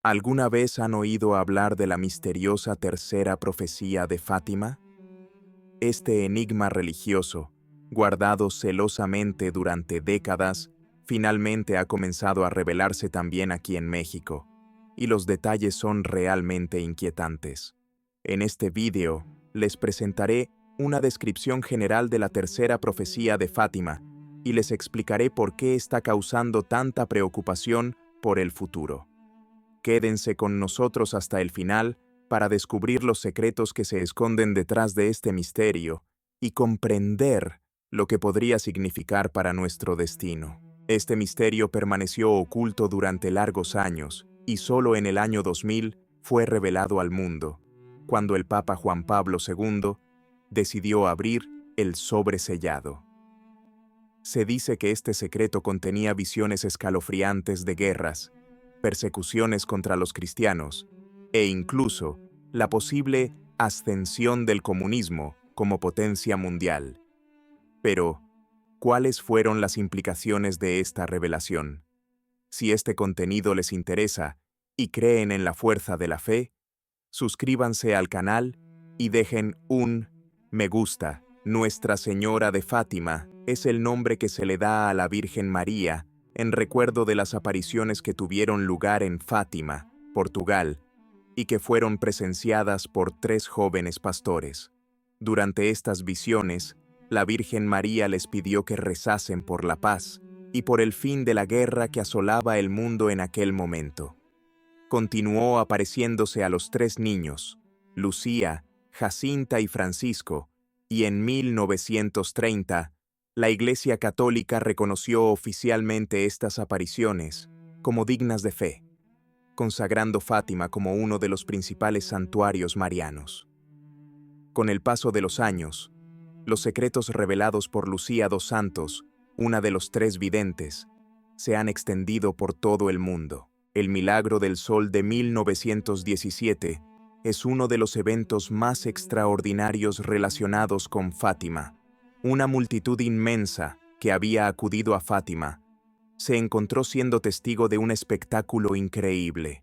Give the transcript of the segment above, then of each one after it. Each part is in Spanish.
¿Alguna vez han oído hablar de la misteriosa tercera profecía de Fátima? Este enigma religioso, guardado celosamente durante décadas, finalmente ha comenzado a revelarse también aquí en México, y los detalles son realmente inquietantes. En este vídeo, les presentaré una descripción general de la tercera profecía de Fátima y les explicaré por qué está causando tanta preocupación por el futuro. Quédense con nosotros hasta el final para descubrir los secretos que se esconden detrás de este misterio y comprender lo que podría significar para nuestro destino. Este misterio permaneció oculto durante largos años y solo en el año 2000 fue revelado al mundo, cuando el Papa Juan Pablo II decidió abrir el sobre sellado. Se dice que este secreto contenía visiones escalofriantes de guerras, persecuciones contra los cristianos e incluso la posible ascensión del comunismo como potencia mundial. Pero, ¿cuáles fueron las implicaciones de esta revelación? Si este contenido les interesa y creen en la fuerza de la fe, suscríbanse al canal y dejen un me gusta. Nuestra Señora de Fátima es el nombre que se le da a la Virgen María en recuerdo de las apariciones que tuvieron lugar en Fátima, Portugal, y que fueron presenciadas por 3 jóvenes pastores. Durante estas visiones, la Virgen María les pidió que rezasen por la paz y por el fin de la guerra que asolaba el mundo en aquel momento. Continuó apareciéndose a los 3 niños, Lucía, Jacinta y Francisco, y en 1930, la Iglesia Católica reconoció oficialmente estas apariciones como dignas de fe, consagrando Fátima como uno de los principales santuarios marianos. Con el paso de los años, los secretos revelados por Lucía dos Santos, una de los 3 videntes, se han extendido por todo el mundo. El milagro del sol de 1917 es uno de los eventos más extraordinarios relacionados con Fátima. Una multitud inmensa que había acudido a Fátima se encontró siendo testigo de un espectáculo increíble: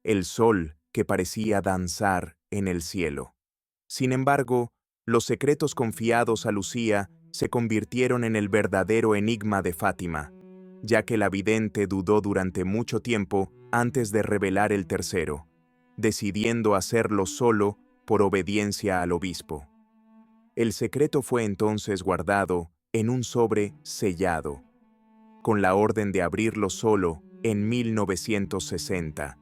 el sol que parecía danzar en el cielo. Sin embargo, los secretos confiados a Lucía se convirtieron en el verdadero enigma de Fátima, ya que la vidente dudó durante mucho tiempo antes de revelar el tercero, decidiendo hacerlo solo por obediencia al obispo. El secreto fue entonces guardado en un sobre sellado, con la orden de abrirlo solo en 1960,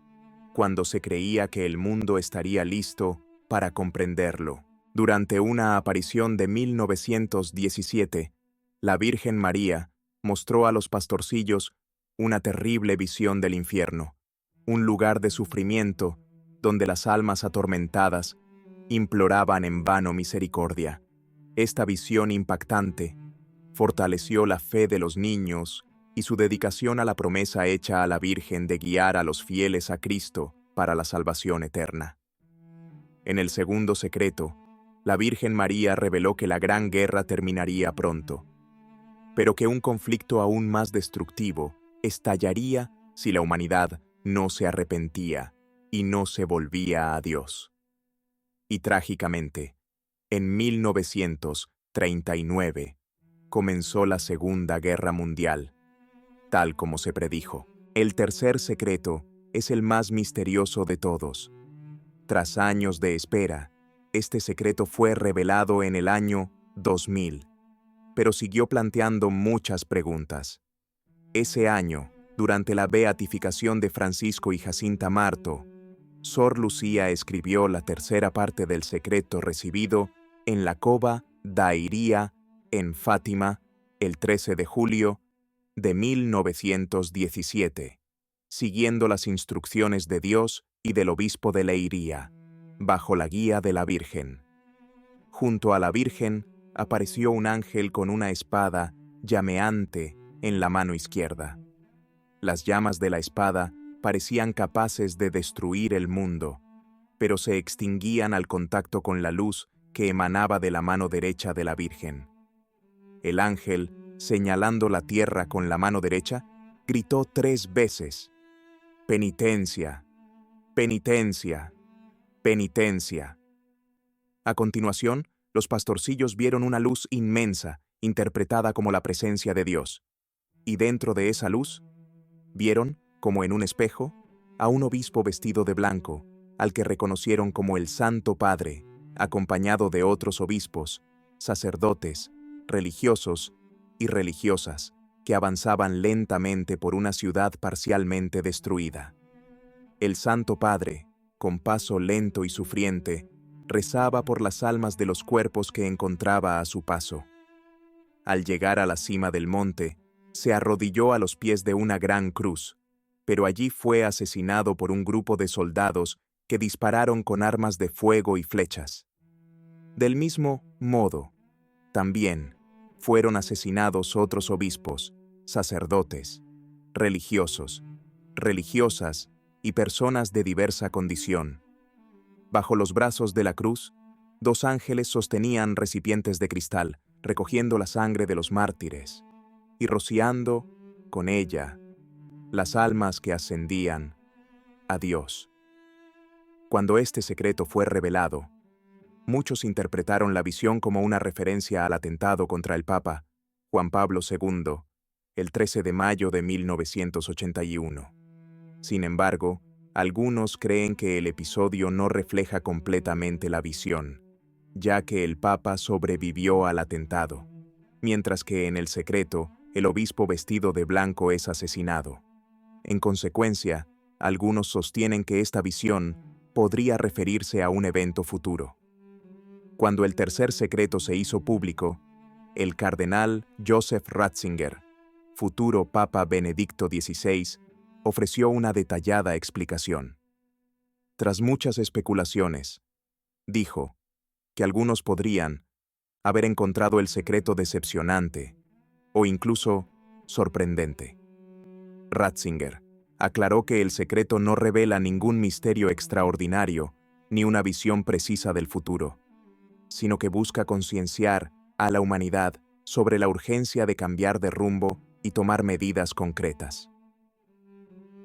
cuando se creía que el mundo estaría listo para comprenderlo. Durante una aparición de 1917, la Virgen María mostró a los pastorcillos una terrible visión del infierno, un lugar de sufrimiento donde las almas atormentadas imploraban en vano misericordia. Esta visión impactante fortaleció la fe de los niños y su dedicación a la promesa hecha a la Virgen de guiar a los fieles a Cristo para la salvación eterna. En el segundo secreto, la Virgen María reveló que la Gran Guerra terminaría pronto, pero que un conflicto aún más destructivo estallaría si la humanidad no se arrepentía y no se volvía a Dios. Y trágicamente, en 1939, comenzó la Segunda Guerra Mundial, tal como se predijo. El tercer secreto es el más misterioso de todos. Tras años de espera, este secreto fue revelado en el año 2000, pero siguió planteando muchas preguntas. Ese año, durante la beatificación de Francisco y Jacinta Marto, Sor Lucía escribió la tercera parte del secreto recibido en la Cova da Iria, en Fátima, el 13 de julio de 1917, siguiendo las instrucciones de Dios y del obispo de Leiria, bajo la guía de la Virgen. Junto a la Virgen apareció un ángel con una espada llameante en la mano izquierda. Las llamas de la espada parecían capaces de destruir el mundo, pero se extinguían al contacto con la luz que emanaba de la mano derecha de la Virgen. El ángel, señalando la tierra con la mano derecha, gritó 3 veces: «Penitencia, penitencia, penitencia. A continuación, los pastorcillos vieron una luz inmensa, interpretada como la presencia de Dios. Y dentro de esa luz, vieron, como en un espejo, a un obispo vestido de blanco, al que reconocieron como el Santo Padre, acompañado de otros obispos, sacerdotes, religiosos y religiosas, que avanzaban lentamente por una ciudad parcialmente destruida. El Santo Padre, con paso lento y sufriente, rezaba por las almas de los cuerpos que encontraba a su paso. Al llegar a la cima del monte, se arrodilló a los pies de una gran cruz, pero allí fue asesinado por un grupo de soldados que dispararon con armas de fuego y flechas. Del mismo modo, también fueron asesinados otros obispos, sacerdotes, religiosos, religiosas y personas de diversa condición. Bajo los brazos de la cruz, 2 ángeles sostenían recipientes de cristal, recogiendo la sangre de los mártires y rociando con ella las almas que ascendían a Dios. Cuando este secreto fue revelado, muchos interpretaron la visión como una referencia al atentado contra el Papa Juan Pablo II, el 13 de mayo de 1981. Sin embargo, algunos creen que el episodio no refleja completamente la visión, ya que el Papa sobrevivió al atentado, mientras que en el secreto, el obispo vestido de blanco es asesinado. En consecuencia, algunos sostienen que esta visión podría referirse a un evento futuro. Cuando el tercer secreto se hizo público, el cardenal Joseph Ratzinger, futuro Papa Benedicto XVI, ofreció una detallada explicación. Tras muchas especulaciones, dijo que algunos podrían haber encontrado el secreto decepcionante o incluso sorprendente. Ratzinger aclaró que el secreto no revela ningún misterio extraordinario ni una visión precisa del futuro, sino que busca concienciar a la humanidad sobre la urgencia de cambiar de rumbo y tomar medidas concretas.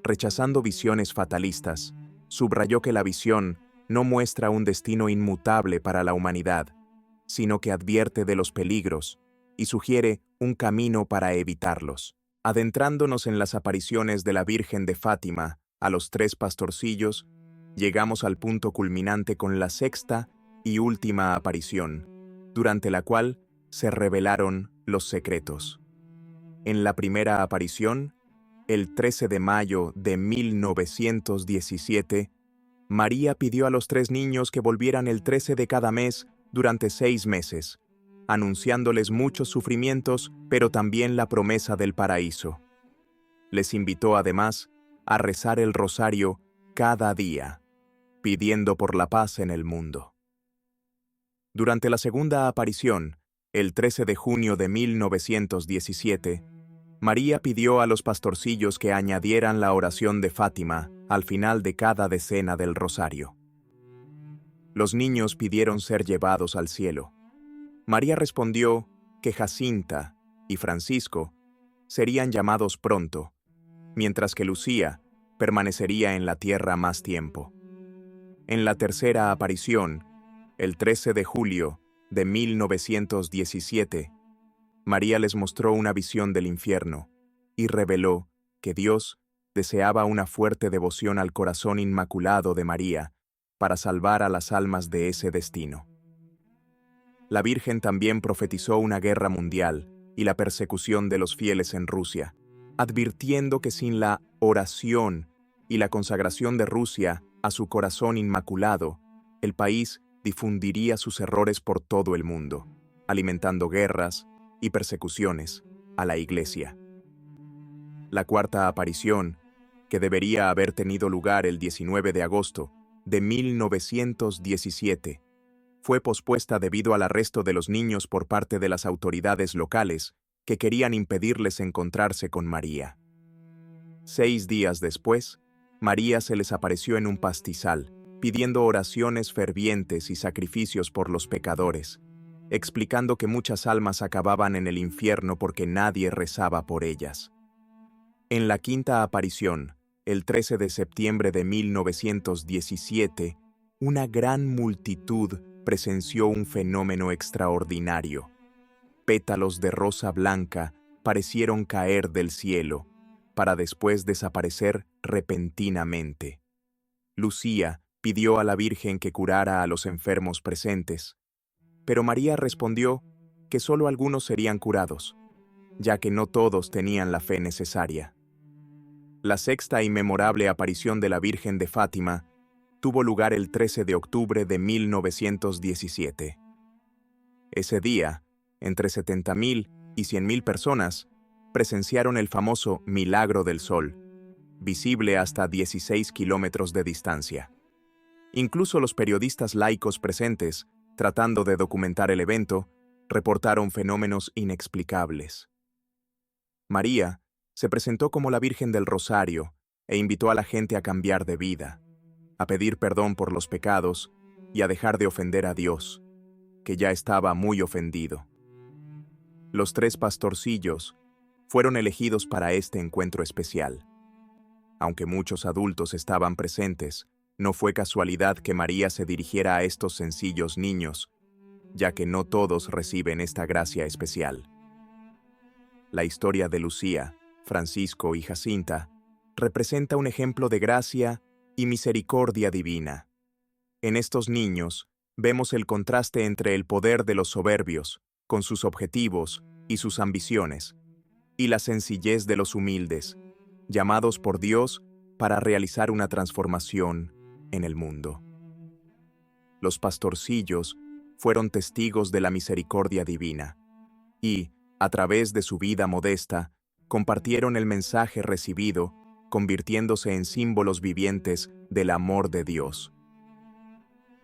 Rechazando visiones fatalistas, subrayó que la visión no muestra un destino inmutable para la humanidad, sino que advierte de los peligros y sugiere un camino para evitarlos. Adentrándonos en las apariciones de la Virgen de Fátima a los 3 pastorcillos, llegamos al punto culminante con la 6ª y última aparición, durante la cual se revelaron los secretos. En la primera aparición, el 13 de mayo de 1917, María pidió a los 3 niños que volvieran el 13 de cada mes durante 6 meses, anunciándoles muchos sufrimientos, pero también la promesa del paraíso. Les invitó además a rezar el rosario cada día, pidiendo por la paz en el mundo. Durante la segunda aparición, el 13 de junio de 1917, María pidió a los pastorcillos que añadieran la oración de Fátima al final de cada decena del rosario. Los niños pidieron ser llevados al cielo. María respondió que Jacinta y Francisco serían llamados pronto, mientras que Lucía permanecería en la tierra más tiempo. En la tercera aparición, el 13 de julio de 1917, María les mostró una visión del infierno y reveló que Dios deseaba una fuerte devoción al corazón inmaculado de María para salvar a las almas de ese destino. La Virgen también profetizó una guerra mundial y la persecución de los fieles en Rusia, advirtiendo que sin la oración y la consagración de Rusia a su corazón inmaculado, el país difundiría sus errores por todo el mundo, alimentando guerras y persecuciones a la Iglesia. La cuarta aparición, que debería haber tenido lugar el 19 de agosto de 1917, fue pospuesta debido al arresto de los niños por parte de las autoridades locales que querían impedirles encontrarse con María. 6 días después, María se les apareció en un pastizal, pidiendo oraciones fervientes y sacrificios por los pecadores, explicando que muchas almas acababan en el infierno porque nadie rezaba por ellas. En la quinta aparición, El 13 de septiembre de 1917, una gran multitud presenció un fenómeno extraordinario. Pétalos de rosa blanca parecieron caer del cielo, para después desaparecer repentinamente. Lucía pidió a la Virgen que curara a los enfermos presentes, pero María respondió que solo algunos serían curados, ya que no todos tenían la fe necesaria. La sexta y memorable aparición de la Virgen de Fátima tuvo lugar el 13 de octubre de 1917. Ese día, entre 70.000 y 100.000 personas presenciaron el famoso Milagro del Sol, visible hasta 16 kilómetros de distancia. Incluso los periodistas laicos presentes, tratando de documentar el evento, reportaron fenómenos inexplicables. María se presentó como la Virgen del Rosario e invitó a la gente a cambiar de vida, a pedir perdón por los pecados y a dejar de ofender a Dios, que ya estaba muy ofendido. Los 3 pastorcillos fueron elegidos para este encuentro especial. Aunque muchos adultos estaban presentes, no fue casualidad que María se dirigiera a estos sencillos niños, ya que no todos reciben esta gracia especial. La historia de Lucía, Francisco y Jacinta representa un ejemplo de gracia y misericordia divina. En estos niños vemos el contraste entre el poder de los soberbios, con sus objetivos y sus ambiciones, y la sencillez de los humildes, llamados por Dios para realizar una transformación en el mundo. Los pastorcillos fueron testigos de la misericordia divina y, a través de su vida modesta, compartieron el mensaje recibido, convirtiéndose en símbolos vivientes del amor de Dios.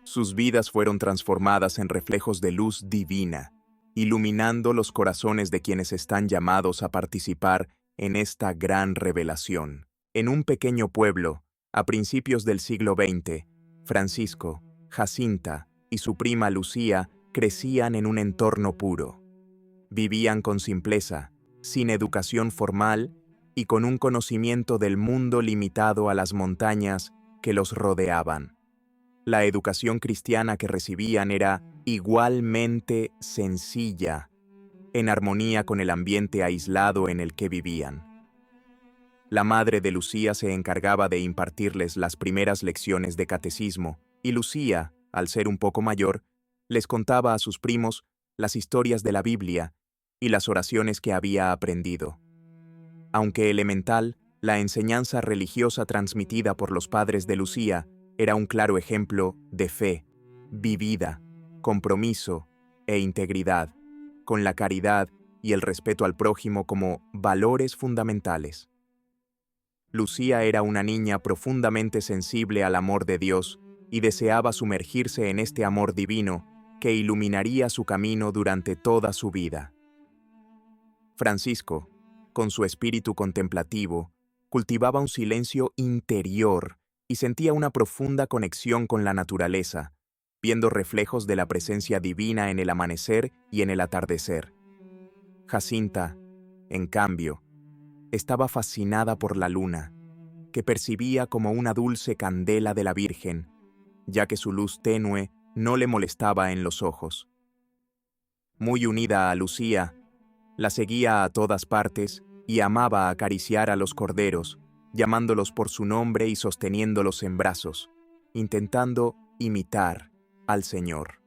Sus vidas fueron transformadas en reflejos de luz divina, iluminando los corazones de quienes están llamados a participar en esta gran revelación. En un pequeño pueblo, a principios del siglo XX, Francisco, Jacinta y su prima Lucía crecían en un entorno puro. Vivían con simpleza, sin educación formal y con un conocimiento del mundo limitado a las montañas que los rodeaban. La educación cristiana que recibían era igualmente sencilla, en armonía con el ambiente aislado en el que vivían. La madre de Lucía se encargaba de impartirles las primeras lecciones de catecismo, y Lucía, al ser un poco mayor, les contaba a sus primos las historias de la Biblia y las oraciones que había aprendido. Aunque elemental, la enseñanza religiosa transmitida por los padres de Lucía era un claro ejemplo de fe, vivida, compromiso e integridad, con la caridad y el respeto al prójimo como valores fundamentales. Lucía era una niña profundamente sensible al amor de Dios y deseaba sumergirse en este amor divino que iluminaría su camino durante toda su vida. Francisco, con su espíritu contemplativo, cultivaba un silencio interior y sentía una profunda conexión con la naturaleza, viendo reflejos de la presencia divina en el amanecer y en el atardecer. Jacinta, en cambio, estaba fascinada por la luna, que percibía como una dulce candela de la Virgen, ya que su luz tenue no le molestaba en los ojos. Muy unida a Lucía, la seguía a todas partes y amaba acariciar a los corderos, llamándolos por su nombre y sosteniéndolos en brazos, intentando imitar al Señor.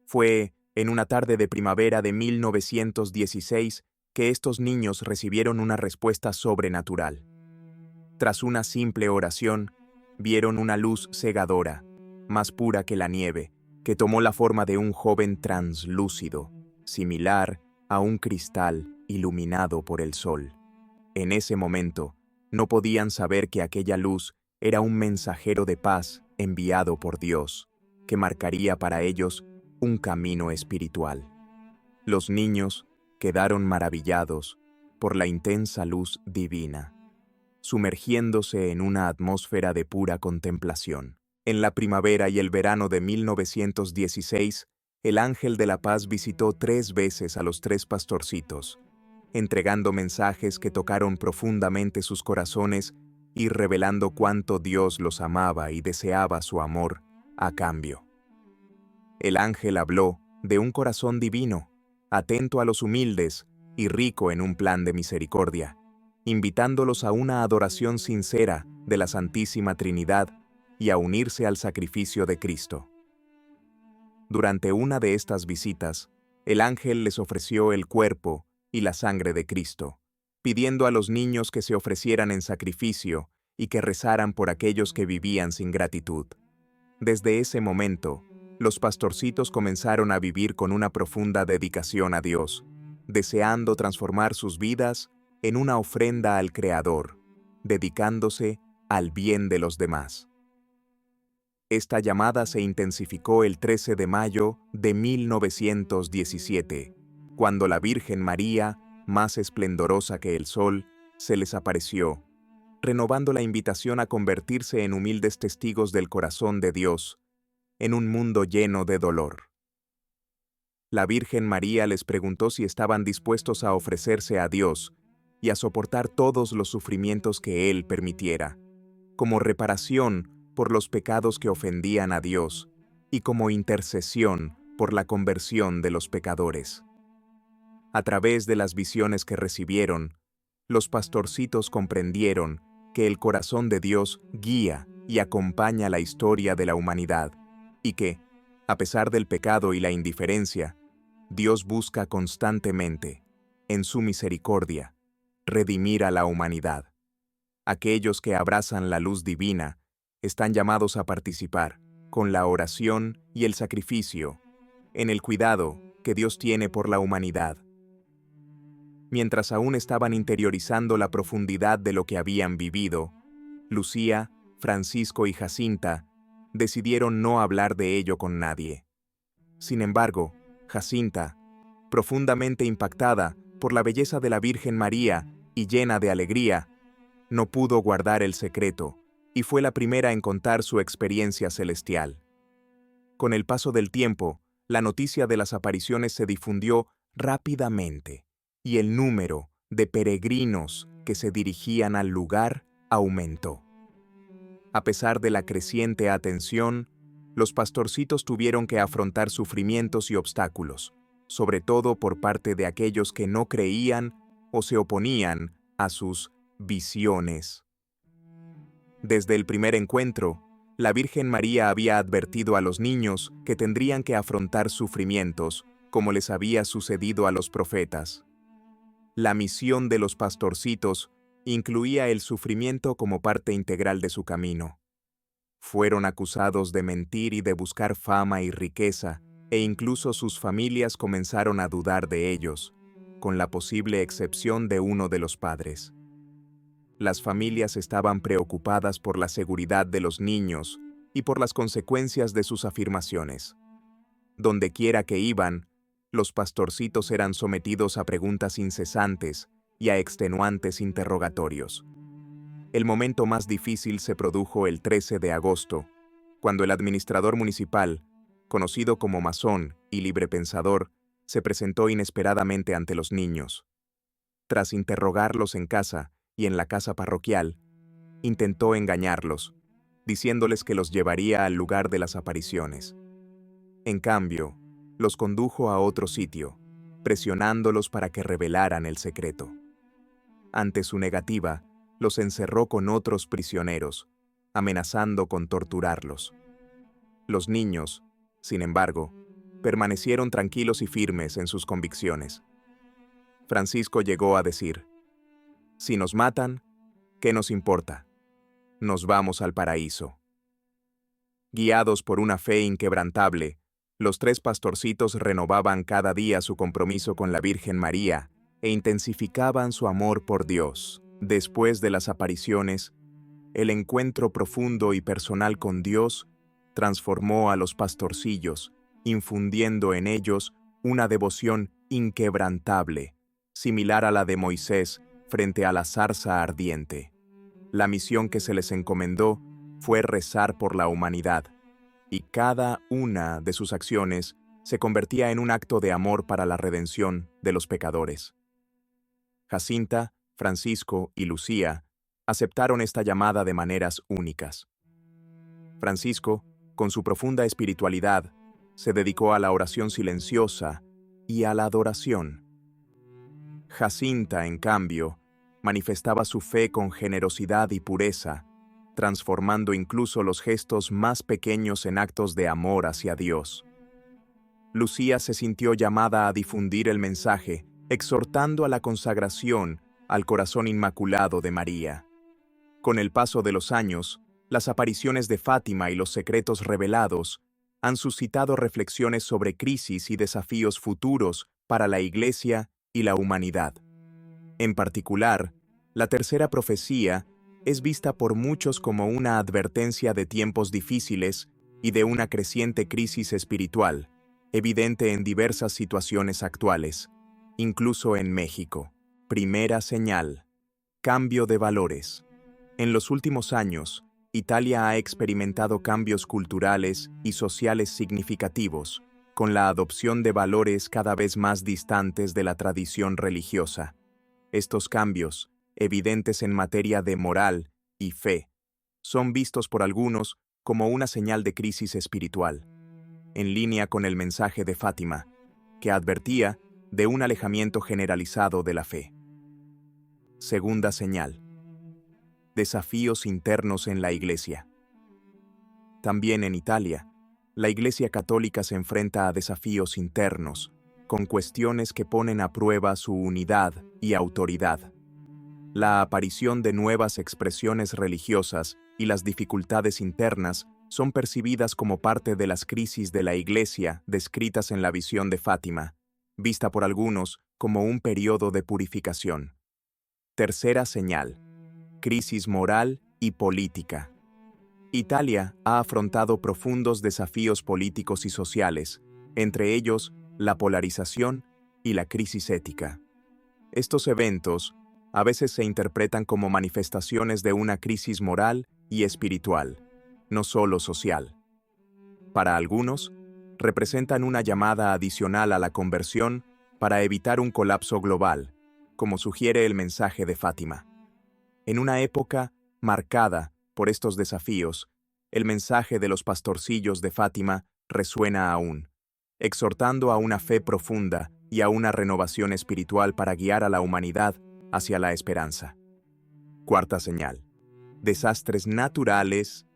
Fue en una tarde de primavera de 1916 que estos niños recibieron una respuesta sobrenatural. Tras una simple oración, vieron una luz cegadora, más pura que la nieve, que tomó la forma de un joven translúcido, similar a un cristal iluminado por el sol. En ese momento, no podían saber que aquella luz era un mensajero de paz enviado por Dios, que marcaría para ellos un camino espiritual. Los niños quedaron maravillados por la intensa luz divina, sumergiéndose en una atmósfera de pura contemplación. En la primavera y el verano de 1916, el ángel de la paz visitó 3 veces a los 3 pastorcitos, entregando mensajes que tocaron profundamente sus corazones y revelando cuánto Dios los amaba y deseaba su amor a cambio. El ángel habló de un corazón divino, atento a los humildes y rico en un plan de misericordia, invitándolos a una adoración sincera de la Santísima Trinidad y a unirse al sacrificio de Cristo. Durante una de estas visitas, el ángel les ofreció el cuerpo y la sangre de Cristo, pidiendo a los niños que se ofrecieran en sacrificio y que rezaran por aquellos que vivían sin gratitud. Desde ese momento, los pastorcitos comenzaron a vivir con una profunda dedicación a Dios, deseando transformar sus vidas en una ofrenda al Creador, dedicándose al bien de los demás. Esta llamada se intensificó el 13 de mayo de 1917, cuando la Virgen María, más esplendorosa que el sol, se les apareció, renovando la invitación a convertirse en humildes testigos del corazón de Dios, en un mundo lleno de dolor. La Virgen María les preguntó si estaban dispuestos a ofrecerse a Dios y a soportar todos los sufrimientos que Él permitiera, como reparación por los pecados que ofendían a Dios y como intercesión por la conversión de los pecadores. A través de las visiones que recibieron, los pastorcitos comprendieron que el corazón de Dios guía y acompaña la historia de la humanidad, y que, a pesar del pecado y la indiferencia, Dios busca constantemente, en su misericordia, redimir a la humanidad. Aquellos que abrazan la luz divina están llamados a participar, con la oración y el sacrificio, en el cuidado que Dios tiene por la humanidad. Mientras aún estaban interiorizando la profundidad de lo que habían vivido, Lucía, Francisco y Jacinta decidieron no hablar de ello con nadie. Sin embargo, Jacinta, profundamente impactada por la belleza de la Virgen María y llena de alegría, no pudo guardar el secreto y fue la primera en contar su experiencia celestial. Con el paso del tiempo, la noticia de las apariciones se difundió rápidamente y el número de peregrinos que se dirigían al lugar aumentó. A pesar de la creciente atención, los pastorcitos tuvieron que afrontar sufrimientos y obstáculos, sobre todo por parte de aquellos que no creían o se oponían a sus visiones. Desde el primer encuentro, la Virgen María había advertido a los niños que tendrían que afrontar sufrimientos, como les había sucedido a los profetas. La misión de los pastorcitos incluía el sufrimiento como parte integral de su camino. Fueron acusados de mentir y de buscar fama y riqueza, e incluso sus familias comenzaron a dudar de ellos, con la posible excepción de uno de los padres. Las familias estaban preocupadas por la seguridad de los niños y por las consecuencias de sus afirmaciones. Dondequiera que iban, los pastorcitos eran sometidos a preguntas incesantes y a extenuantes interrogatorios. El momento más difícil se produjo el 13 de agosto, cuando el administrador municipal, conocido como masón y librepensador, se presentó inesperadamente ante los niños. Tras interrogarlos en casa y en la casa parroquial, intentó engañarlos, diciéndoles que los llevaría al lugar de las apariciones. En cambio, los condujo a otro sitio, presionándolos para que revelaran el secreto. Ante su negativa, los encerró con otros prisioneros, amenazando con torturarlos. Los niños, sin embargo, permanecieron tranquilos y firmes en sus convicciones. Francisco llegó a decir: «Si nos matan, ¿qué nos importa? Nos vamos al paraíso». Guiados por una fe inquebrantable, los tres pastorcitos renovaban cada día su compromiso con la Virgen María e intensificaban su amor por Dios. Después de las apariciones, el encuentro profundo y personal con Dios transformó a los pastorcillos, infundiendo en ellos una devoción inquebrantable, similar a la de Moisés frente a la zarza ardiente. La misión que se les encomendó fue rezar por la humanidad, y cada una de sus acciones se convertía en un acto de amor para la redención de los pecadores. Jacinta, Francisco y Lucía aceptaron esta llamada de maneras únicas. Francisco, con su profunda espiritualidad, se dedicó a la oración silenciosa y a la adoración. Jacinta, en cambio, manifestaba su fe con generosidad y pureza, transformando incluso los gestos más pequeños en actos de amor hacia Dios. Lucía se sintió llamada a difundir el mensaje, exhortando a la consagración al corazón inmaculado de María. Con el paso de los años, las apariciones de Fátima y los secretos revelados han suscitado reflexiones sobre crisis y desafíos futuros para la Iglesia y la humanidad. En particular, la tercera profecía es vista por muchos como una advertencia de tiempos difíciles y de una creciente crisis espiritual, evidente en diversas situaciones actuales, incluso en México. Primera señal: cambio de valores. En los últimos años, Italia ha experimentado cambios culturales y sociales significativos, con la adopción de valores cada vez más distantes de la tradición religiosa. Estos cambios, evidentes en materia de moral y fe, son vistos por algunos como una señal de crisis espiritual, en línea con el mensaje de Fátima, que advertía de un alejamiento generalizado de la fe. Segunda señal: desafíos internos en la Iglesia. También en Italia, la Iglesia católica se enfrenta a desafíos internos, con cuestiones que ponen a prueba su unidad y autoridad. La aparición de nuevas expresiones religiosas y las dificultades internas son percibidas como parte de las crisis de la Iglesia descritas en la visión de Fátima, vista por algunos como un periodo de purificación. Tercera señal: crisis moral y política. Italia ha afrontado profundos desafíos políticos y sociales, entre ellos la polarización y la crisis ética. Estos eventos a veces se interpretan como manifestaciones de una crisis moral y espiritual, no solo social. Para algunos, representan una llamada adicional a la conversión para evitar un colapso global, como sugiere el mensaje de Fátima. En una época marcada por estos desafíos, el mensaje de los pastorcillos de Fátima resuena aún, exhortando a una fe profunda y a una renovación espiritual para guiar a la humanidad hacia la esperanza. Cuarta señal: desastres naturales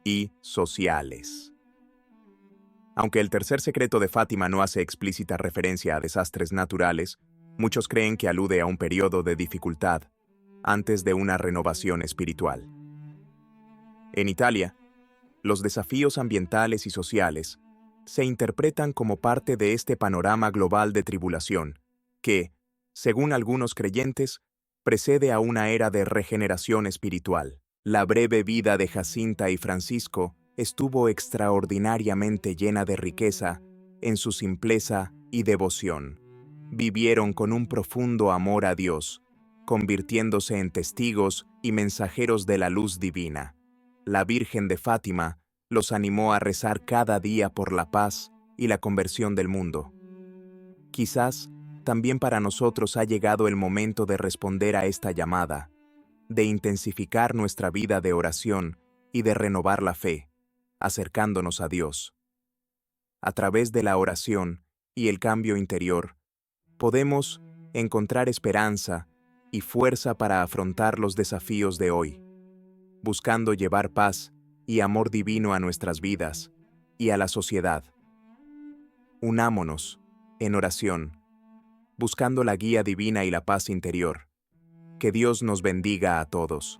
y sociales. Aunque el tercer secreto de Fátima no hace explícita referencia a desastres naturales, muchos creen que alude a un periodo de dificultad antes de una renovación espiritual. En Italia, los desafíos ambientales y sociales se interpretan como parte de este panorama global de tribulación, que, según algunos creyentes, precede a una era de regeneración espiritual. La breve vida de Jacinta y Francisco estuvo extraordinariamente llena de riqueza en su simpleza y devoción. Vivieron con un profundo amor a Dios, convirtiéndose en testigos y mensajeros de la luz divina. La Virgen de Fátima los animó a rezar cada día por la paz y la conversión del mundo. Quizás también para nosotros ha llegado el momento de responder a esta llamada, de intensificar nuestra vida de oración y de renovar la fe, acercándonos a Dios. A través de la oración y el cambio interior, podemos encontrar esperanza y fuerza para afrontar los desafíos de hoy, buscando llevar paz y amor divino a nuestras vidas y a la sociedad. Unámonos en oración, buscando la guía divina y la paz interior. Que Dios nos bendiga a todos.